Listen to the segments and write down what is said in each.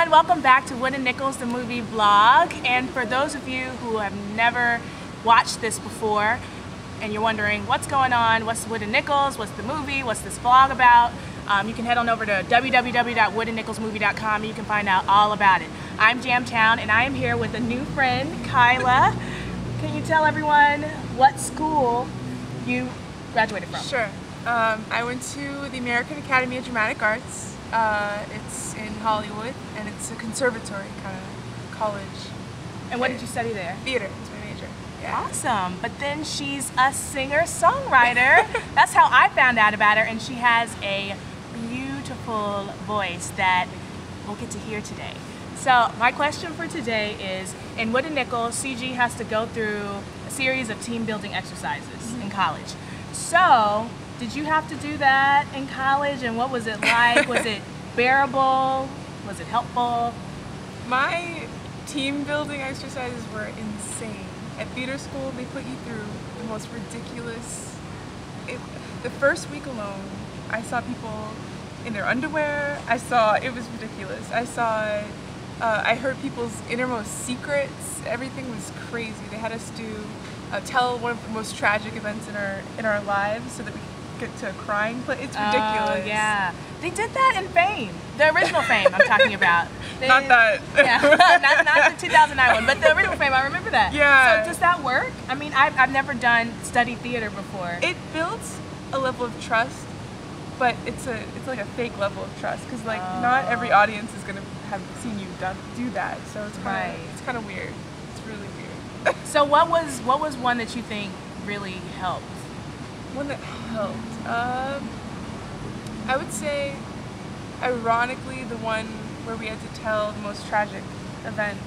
everyone, welcome back to Wood and Nickels, the movie vlog. And for those of you who have never watched this before and you're wondering what's going on, what's Wood and Nickels, what's the movie, what's this vlog about, you can head on over to www.woodandnickelsmovie.com and you can find out all about it. I'm Jamtown and I am here with a new friend, Chyla. Can you tell everyone what school you graduated from? Sure. I went to the American Academy of Dramatic Arts. It's in Hollywood, and it's a conservatory kind of college. And what did you study there? Theater is my major. Yeah. Awesome. But then she's a singer-songwriter. That's how I found out about her, and she has a beautiful voice that we'll get to hear today. So my question for today is, in Wood and Nickels, CG has to go through a series of team building exercises in college. So did you have to do that in college, and what was it like? Was it bearable? Was it helpful? My team building exercises were insane. At theater school, they put you through the most ridiculous... The first week alone, I saw people in their underwear. It was ridiculous. I heard people's innermost secrets. Everything was crazy. They had us tell one of the most tragic events in our lives so that we get to crying, but it's ridiculous. Oh, yeah. They did that in Fame. The original Fame I'm talking about. Not that. Yeah, not the 2009 one, but the original Fame, I remember that. Yeah. So does that work? I mean, I've never studied theater before. It builds a level of trust, but it's like a fake level of trust, because not every audience is gonna have seen you do that, so it's kind of weird. It's really weird. So what was one that you think really helped? One that helped. I would say, ironically, the one where we had to tell the most tragic event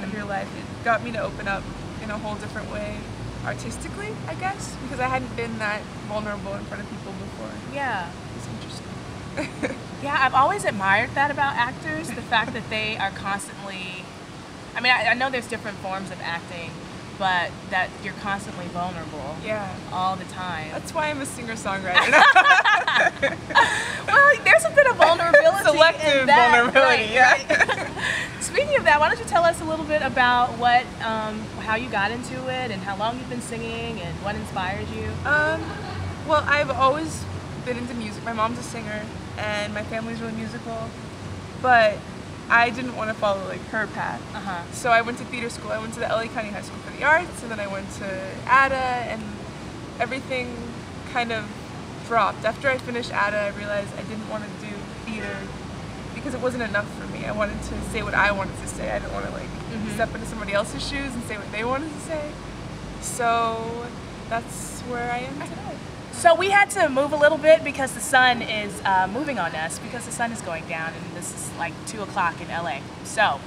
of your life. It got me to open up in a whole different way, artistically, I guess, because I hadn't been that vulnerable in front of people before. Yeah. It's interesting. Yeah, I've always admired that about actors, the fact that they are constantly, I mean, I know there's different forms of acting, but that you're constantly vulnerable. Yeah. All the time. That's why I'm a singer-songwriter. Well, there's a bit of vulnerability. Selective in that. vulnerability, Right. yeah. Speaking of that, why don't you tell us a little bit about how you got into it and how long you've been singing and what inspired you? Well, I've always been into music. My mom's a singer and my family's really musical, but I didn't want to follow her path. So I went to theater school. I went to the LA County High School for the Arts, and then I went to ADA, and everything kind of dropped. After I finished ADA, I realized I didn't want to do theater because it wasn't enough for me. I wanted to say what I wanted to say. I didn't want to step into somebody else's shoes and say what they wanted to say. So that's where I am today. So we had to move a little bit because the sun is moving on us, because the sun is going down, and this is like 2 o'clock in LA. So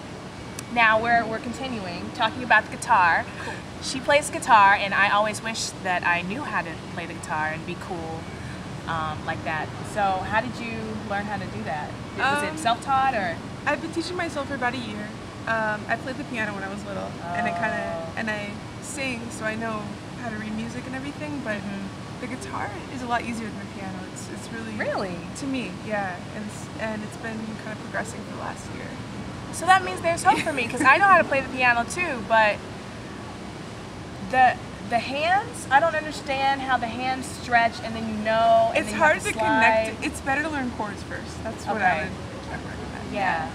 now we're continuing talking about the guitar. Cool. She plays guitar, and I always wish that I knew how to play the guitar and be cool like that. So how did you learn how to do that? Was it self-taught or? I've been teaching myself for about a year. I played the piano when I was little, and I sing, so I know how to read music and everything, but the guitar is a lot easier than the piano. It's really to me, yeah, and it's been kind of progressing for the last year. So that means there's hope for me, because I know how to play the piano too, but the hands, I don't understand how the hands stretch and then and it's hard to connect. It's better to learn chords first. That's what I would recommend. Yeah.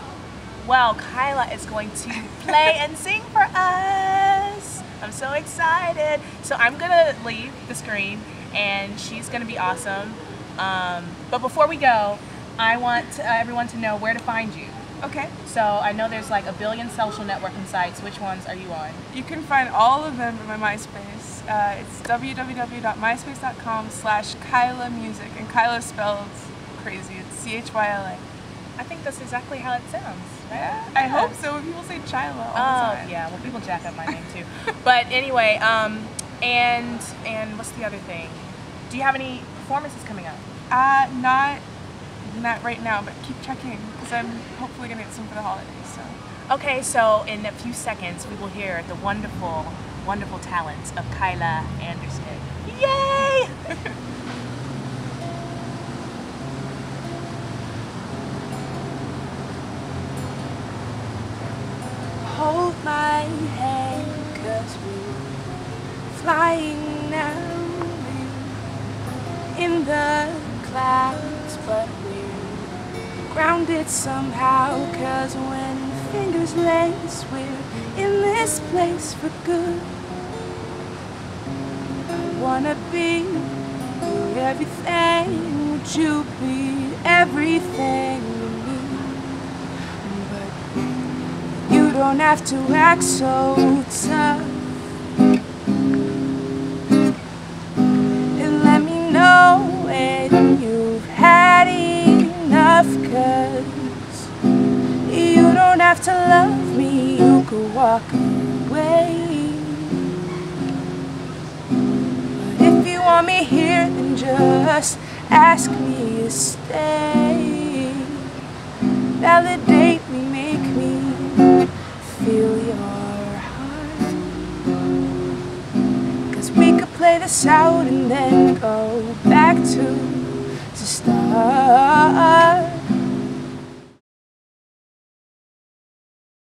Well, Chyla is going to play and sing for us. I'm so excited. So I'm gonna leave the screen and she's gonna be awesome. But before we go, I want everyone to know where to find you. Okay. So I know there's like a billion social networking sites. Which ones are you on? You can find all of them in my MySpace. It's www.myspace.com/ChylaMusic, and Chyla spelled crazy. It's CHYLA. I think that's exactly how it sounds. Right? Yeah, I hope so. People say Chyla all the time. Yeah, well, people jack up my name too. But anyway, and what's the other thing? Do you have any performances coming up? Not right now, but keep checking, because I'm hopefully gonna get some for the holidays. So. Okay, so in a few seconds we will hear the wonderful, wonderful talents of Chyla Anderson. Yay! my hand, 'cause we're flying now. We're in the clouds, but we're grounded somehow, 'cause when fingers lace, we're in this place for good. I wanna be your everything. Would you be everything to me? But you don't have to act so tough. And let me know when you've had enough, 'cause you don't have to love me, you could walk away. But if you want me here, then just ask me to stay. Validate me, make me feel your heart. 'Cause we could play this out and then go back to start.